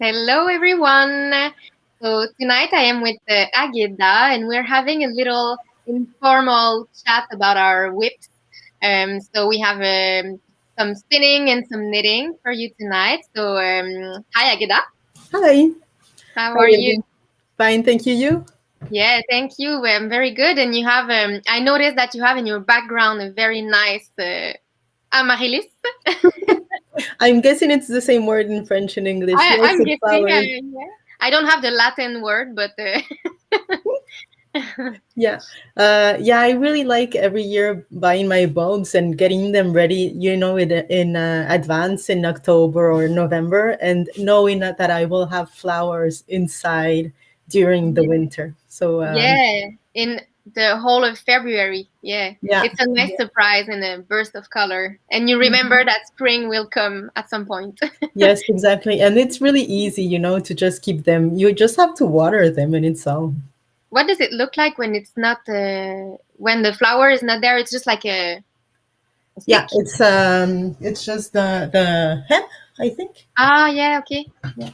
Hello, everyone. So tonight I am with Agueda, and we're having a little informal chat about our whips. So we have some spinning and some knitting for you tonight. So hi, Agueda. Hi. How Hi, are you? Éveline. Fine, thank you. You? Yeah, thank you. Very good. And you have, I noticed that you have in your background a very nice amaryllis. I'm guessing it's the same word in French and English. Yes, I'm it's guessing. flowers. Yeah. I don't have the Latin word, but Yeah. Yeah, I really like every year buying my bulbs and getting them ready, in advance in October or November, and knowing that I will have flowers inside during the winter. So, Yeah, in the whole of February. Yeah, yeah. it's a nice surprise and a burst of color. And you remember that spring will come at some point. Yes, exactly. And it's really easy, to just keep them. You just have to water them and it's all. What does it look like when it's not, when the flower is not there? It's just like a Yeah, stick? it's just the hem, I think. Ah, yeah, okay. Yeah,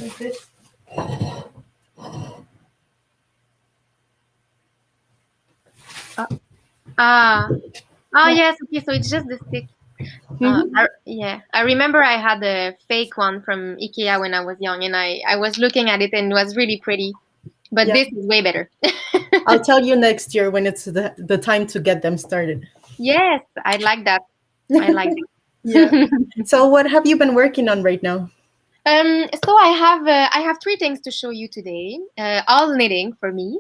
like this. Ah, ah, Yeah. yes, okay, so it's just the stick. Hmm. Yeah, I remember I had a fake one from IKEA when I was young, and I was looking at it and it was really pretty. But Yeah. this is way better. I'll tell you next year when it's the time to get them started. Yes, I like that. I like Yeah. that. So what have you been working on right now? So I have three things to show you today, all knitting for me.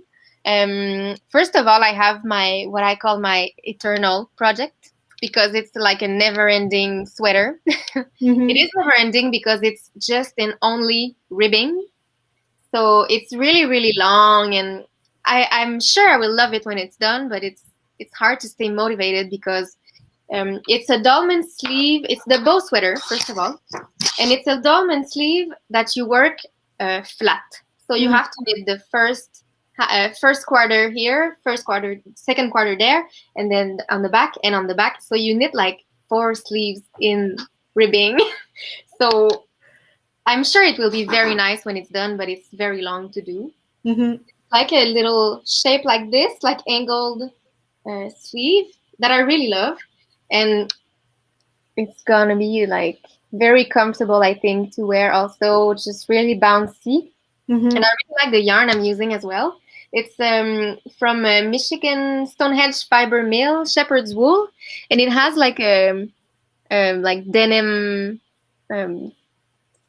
First of all, I have my what I call my eternal project because it's like a never-ending sweater. It Hmm. is never-ending because it's just in only ribbing, so it's really really long, and I'm sure I will love it when it's done, but it's hard to stay motivated because it's a dolman sleeve. It's the bow sweater, first of all, and it's a dolman sleeve that you work flat. So you Hmm. have to knit the first quarter here, first quarter, second quarter there, and then on the back and on the back. So you knit like four sleeves in ribbing. So I'm sure it will be very nice when it's done, but it's very long to do. Hmm. Like a little shape like this, like angled sleeve that I really love. And it's gonna be like very comfortable, I think, to wear also, just really bouncy. And Hmm. I really like the yarn I'm using as well. It's from Michigan Stonehenge Fiber Mill, Shepherd's Wool, and it has like a like denim um,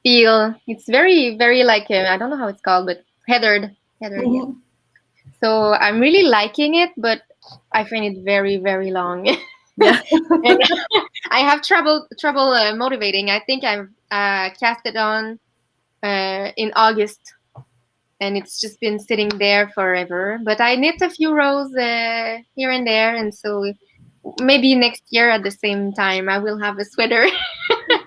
feel. It's very, very like I don't know how it's called, but heathered, yeah. Hmm. So I'm really liking it, but I find it very, very long. Yeah. And I have trouble motivating. I think I've cast it on in August, and it's just been sitting there forever. But I knit a few rows here and there, and so maybe next year at the same time I will have a sweater.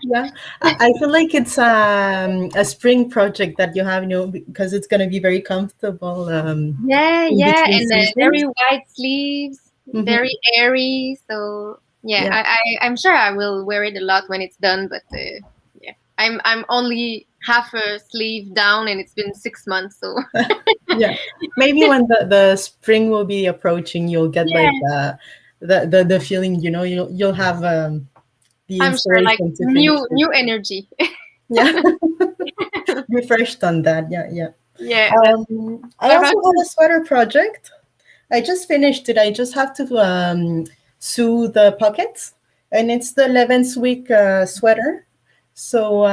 Yeah. I feel like it's a spring project that you have, because it's going to be very comfortable Yeah, in yeah, between and seasons. very wide sleeves, Hmm. very airy. So yeah, Yeah. I'm sure I will wear it a lot when it's done. But yeah, I'm only half a sleeve down, and it's been 6 months. So Yeah, maybe when the spring will be approaching, you'll get like yeah, the feeling, you'll have the I'm sure like inspiration to finish it. new energy. Yeah, refreshed on that. Yeah, yeah. Yeah, that's. I What about also have you? a sweater project. I just finished it. I just have to sew the pockets, and it's the 11th week sweater. So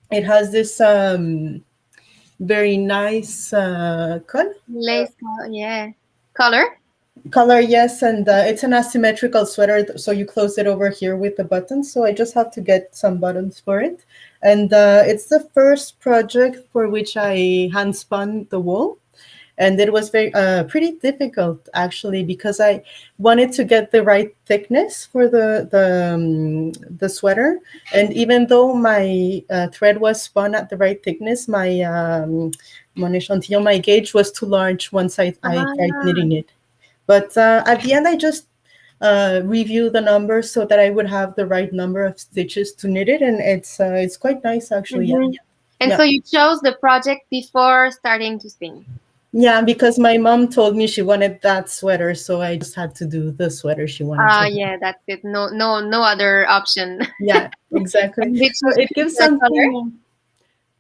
it has this very nice Lace, yeah, color. color, yes, and it's an asymmetrical sweater, so you close it over here with the buttons. So I just have to get some buttons for it, and it's the first project for which I hand spun the wool, and it was very pretty difficult actually because I wanted to get the right thickness for the sweater, and even though my thread was spun at the right thickness, mon échantillon, my gauge was too large once I tried Ah, knitting it. But at the end, I just review the numbers so that I would have the right number of stitches to knit it, and it's quite nice actually. Yeah, Hmm. And yeah, so you chose the project before starting to spin. yeah. Because my mom told me she wanted that sweater, so I just had to do the sweater she wanted to. Yeah, that's it. No other option. Yeah, exactly. And did So she it choose gives the color? something.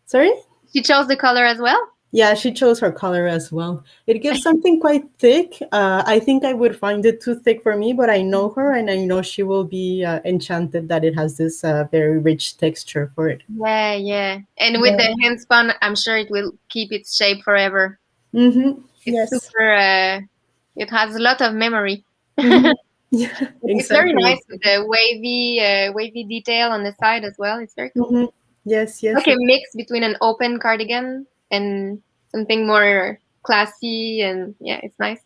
Sorry. She chose the color as well? Yeah, she chose her color as well. It gives something quite thick. I think I would find it too thick for me, but I know her and I know she will be enchanted that it has this very rich texture for it. Yeah, yeah. And with Yeah. the hand spun, I'm sure it will keep its shape forever. Mm-hmm. It's Yes. super, it has a lot of memory. Mm-hmm. Yeah, It's very exactly. nice with the wavy detail on the side as well. It's very cool. Mm-hmm. Yes, yes. Like a mix between an open cardigan and something more classy, and yeah, it's nice.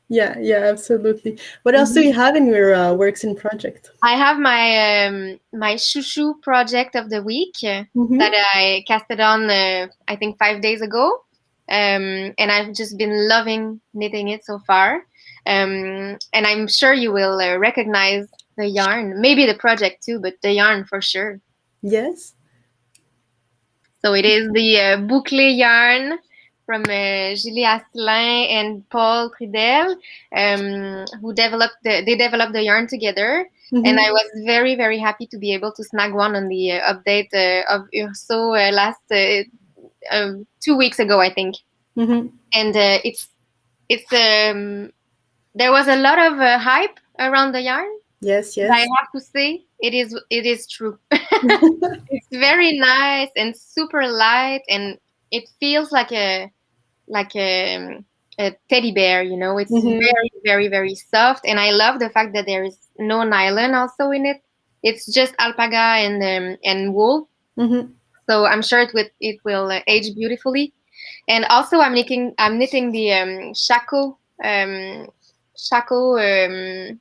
Yeah, yeah, absolutely. What else do Mhm. you have in your works in project? I have my shushu project of the week that Mm-hmm. I casted on I think 5 days ago, and I've just been loving knitting it so far. And I'm sure you will recognize the yarn, maybe the project too, but the yarn for sure. Yes. So it is the boucle yarn from Julie Asselin and Paul Tridel, they developed the yarn together. And Mm-hmm. I was very, very happy to be able to snag one on the update of Urso last 2 weeks ago, I think. Mm-hmm. And it's there was a lot of hype around the yarn, Yes, but I yes. have to say it is true. It's very nice and super light, and it feels like a teddy bear. It's Mm-hmm. very, very, very soft, and I love the fact that there is no nylon also in it. It's just alpaca and wool, Mm-hmm. so I'm sure it will age beautifully. And also, I'm knitting the Shako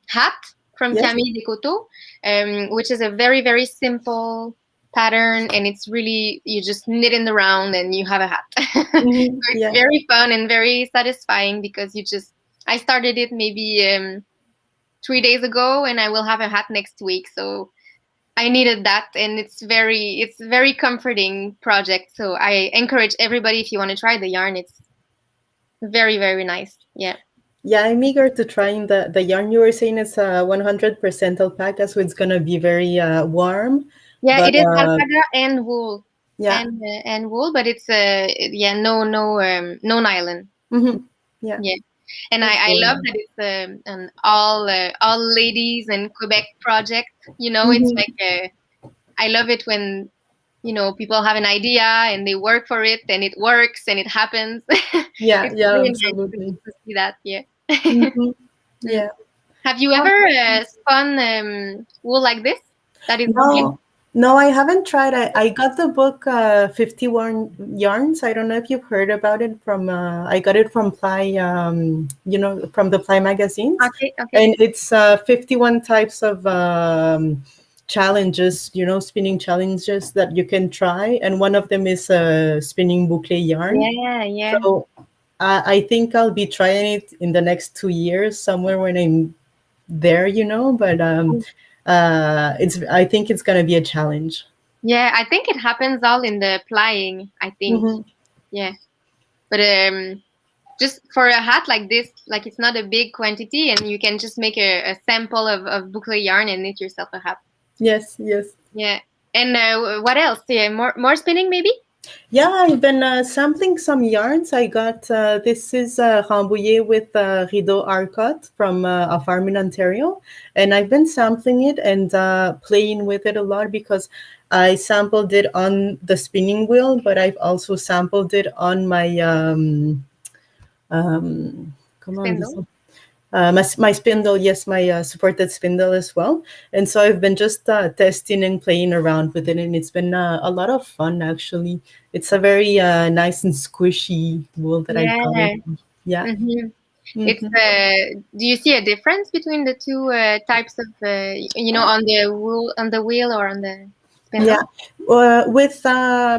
hat from Yes. Camille Descoteaux, which is a very, very simple pattern, and it's really, you just knit in the round and you have a hat. So Mm-hmm. it's Yeah. very fun and very satisfying because I started it maybe 3 days ago, and I will have a hat next week. So I needed that, and it's very comforting project. So I encourage everybody, if you want to try the yarn, it's very, very nice. Yeah. Yeah, I'm eager to trying the yarn. You were saying it's 100% alpaca, so it's gonna be very warm. Yeah, But it is alpaca and wool, yeah, and wool, but it's yeah, no nylon. hmm, yeah, Yeah. And I, that's I really love nice. that it's an all ladies in Quebec project. It's Hmm. like I love it when people have an idea and they work for it and it works and it happens. Yeah, It's yeah, really nice to, absolutely. to see that. Yeah. Hmm. Mm. Yeah. Have you ever spun wool like this? That is boucle? No, no, I haven't tried. I got the book 51 Yarns. I don't know if you've heard about it from I got it from Ply from the Ply magazines. Okay, okay. And it's 51 types of challenges, spinning challenges that you can try, and one of them is spinning boucle yarn. Yeah, yeah. So I think I'll be trying it in the next 2 years somewhere when I'm there, but it's I think it's gonna be a challenge. Yeah, I think it happens all in the plying, I think. Hmm. Yeah. But just for a hat like this, like it's not a big quantity, and you can just make a sample of boucle yarn and knit yourself a hat. Yes, yes. Yeah. And what else? Yeah, more spinning maybe? Yeah, I've been sampling some yarns. I got this is Rambouillet with Rideau Arcot from a farm in Ontario, and I've been sampling it and playing with it a lot because I sampled it on the spinning wheel, but I've also sampled it on my come on, this Spindle. my spindle, yes, my supported spindle as well. And so I've been just testing and playing around with it, and it's been a lot of fun actually. It's a very nice and squishy wool that I've got it. Yeah. Yeah. Mm-hmm. It's Hmm. do you see a difference between the two types of on the wheel or on the Yeah. spindle? With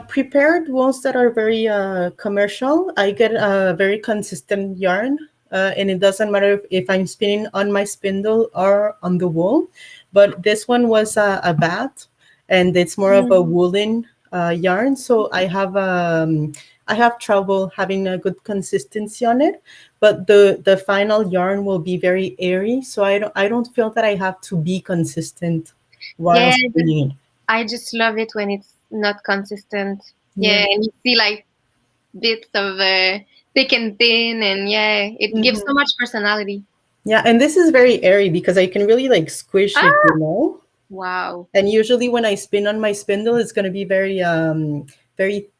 prepared wools that are very commercial, I get a very consistent yarn. and it doesn't matter if I'm spinning on my spindle or on the wool. But this one was a bat, and it's more of a Mm. woolen yarn. So I have trouble having a good consistency on it. But the final yarn will be very airy, so I don't feel that I have to be consistent while Yeah, but spinning it. I just love it when it's not consistent. Yeah. Yeah, and you see like bits of thick and thin, and yeah, it gives so Mhm. much personality. Yeah, and this is very airy because I can really like squish it, Ah, you know? wow. And usually when I spin on my spindle, it's gonna be very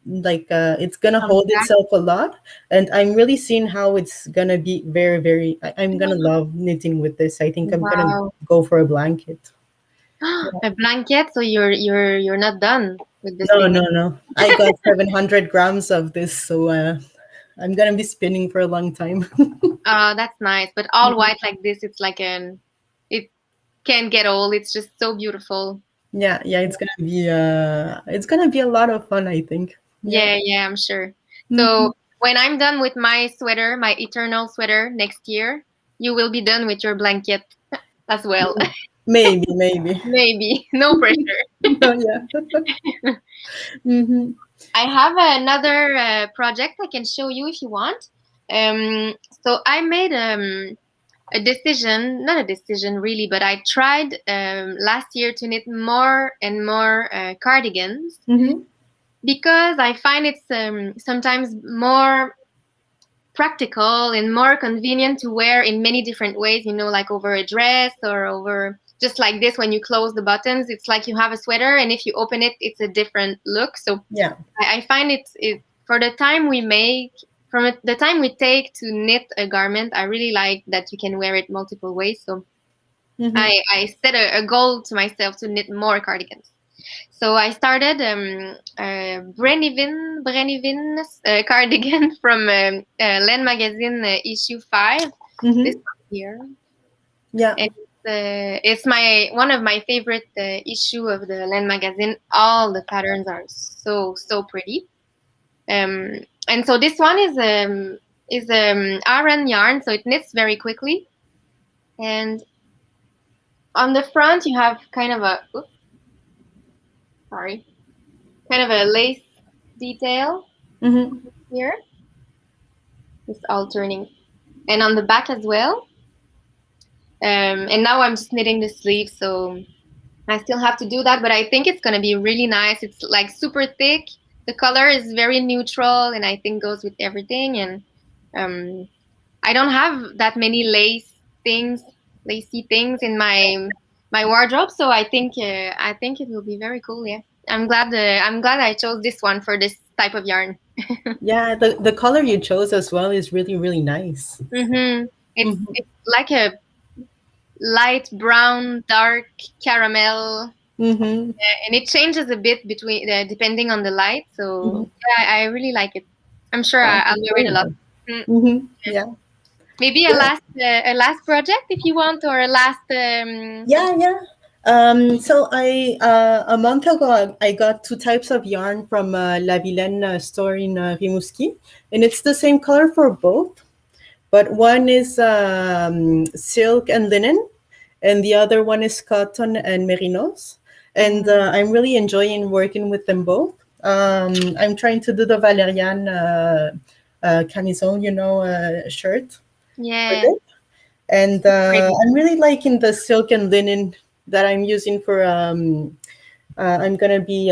like it's gonna hold Compact. itself a lot. And I'm really seeing how it's gonna be very I'm gonna love knitting with this. I think I'm gonna Wow. go for a blanket. A blanket, so you're not done with the No, no, spinning. no. I got 700 grams of this, so I'm gonna be spinning for a long time. That's nice. But all white like this, it's like an it can't get old. It's just so beautiful. Yeah, yeah, it's gonna be a lot of fun, I think. Yeah. Yeah, yeah, I'm sure. Mhm. So when I'm done with my sweater, my eternal sweater next year, you will be done with your blanket as well. Maybe, maybe. Maybe. No pressure. Oh, yeah. Hmm. I have another project I can show you if you want. Um, so I made a decision, not a decision really, but I tried last year to knit more and more cardigans Hmm. because I find it's sometimes more practical and more convenient to wear in many different ways, you know, like over a dress or over just like this when you close the buttons. It's like you have a sweater, and if you open it, it's a different look. So Yeah. I find it for the time we make, from it, the time we take to knit a garment, I really like that you can wear it multiple ways. So Hmm. I set a goal to myself to knit more cardigans. So I started Brenivin's cardigan from Len Magazine issue 5. This Hmm. one here, Yeah. and it's my one of my favorite issue of the Len Magazine. All the patterns are so pretty. And so this one is Aran yarn, so it knits very quickly. And on the front, you have kind of a oops, sorry, kind of a lace detail Hmm. here. It's all turning, and on the back as well. And now I'm just knitting the sleeve, so I still have to do that, but I think it's gonna be really nice. It's like super thick. The color is very neutral, and I think goes with everything. And um, I don't have that many lacy things in my wardrobe, so I think it will be very cool. Yeah, I'm glad I chose this one for this type of yarn. Yeah. The color you chose as well is really nice. Mm-hmm. Hmm. It's like a light brown, dark caramel, Hmm. and it changes a bit between depending on the light. Hmm. So yeah, I really like it. I'm sure Oh, I'll that's wear it very a lot. nice. Mm. Yeah. Maybe Yeah. a last project if you want, or a last. Yeah, yeah. So a month ago I got two types of yarn from La Vilaine store in Rimouski, and it's the same color for both, but one is silk and linen, and the other one is cotton and merinos. And Mm, I'm really enjoying working with them both. I'm trying to do the Valerian camisole, shirt with yeah, it, and so pretty. I'm really liking the silk and linen that I'm using for. I'm gonna be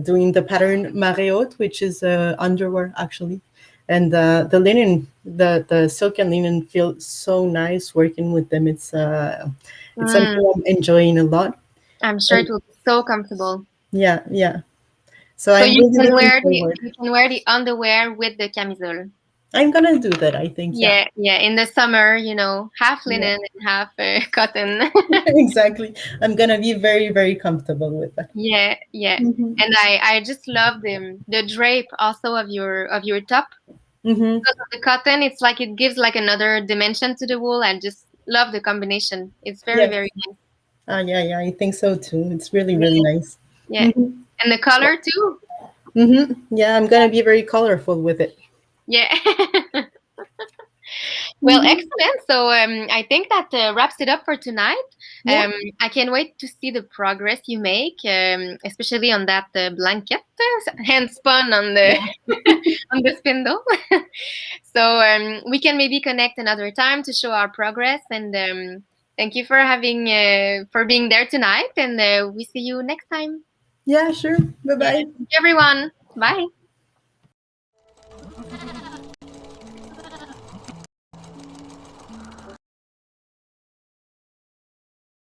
doing the pattern marée which is underwear actually, and the linen, the silk and linen feel so nice working with them. It's Mm, something I'm enjoying a lot. I'm sure it And will be so comfortable. yeah, yeah. So So I'm really looking forward. you can wear the underwear with the camisole. I'm gonna do that. I think. Yeah. Yeah, yeah. In the summer, half Yeah. linen and half cotton. Exactly. I'm gonna be very comfortable with that. Yeah, yeah. Hmm. And I just love the drape also of your top. Hmm. Because of the cotton, it's like it gives like another dimension to the wool. I just love the combination. It's very, Yes. very nice. Yeah, yeah, I think so too. It's really Yeah, nice. yeah. Hmm. And the color too. Hmm. Yeah, I'm gonna be very colorful with it. Yeah. Well, excellent. So I think that wraps it up for tonight. Yeah. I can't wait to see the progress you make, especially on that blanket, hand spun on the on the spindle. So we can maybe connect another time to show our progress. And thank you for having for being there tonight. And we see you next time. Yeah, sure. Bye Yeah, bye. thank you everyone. Bye.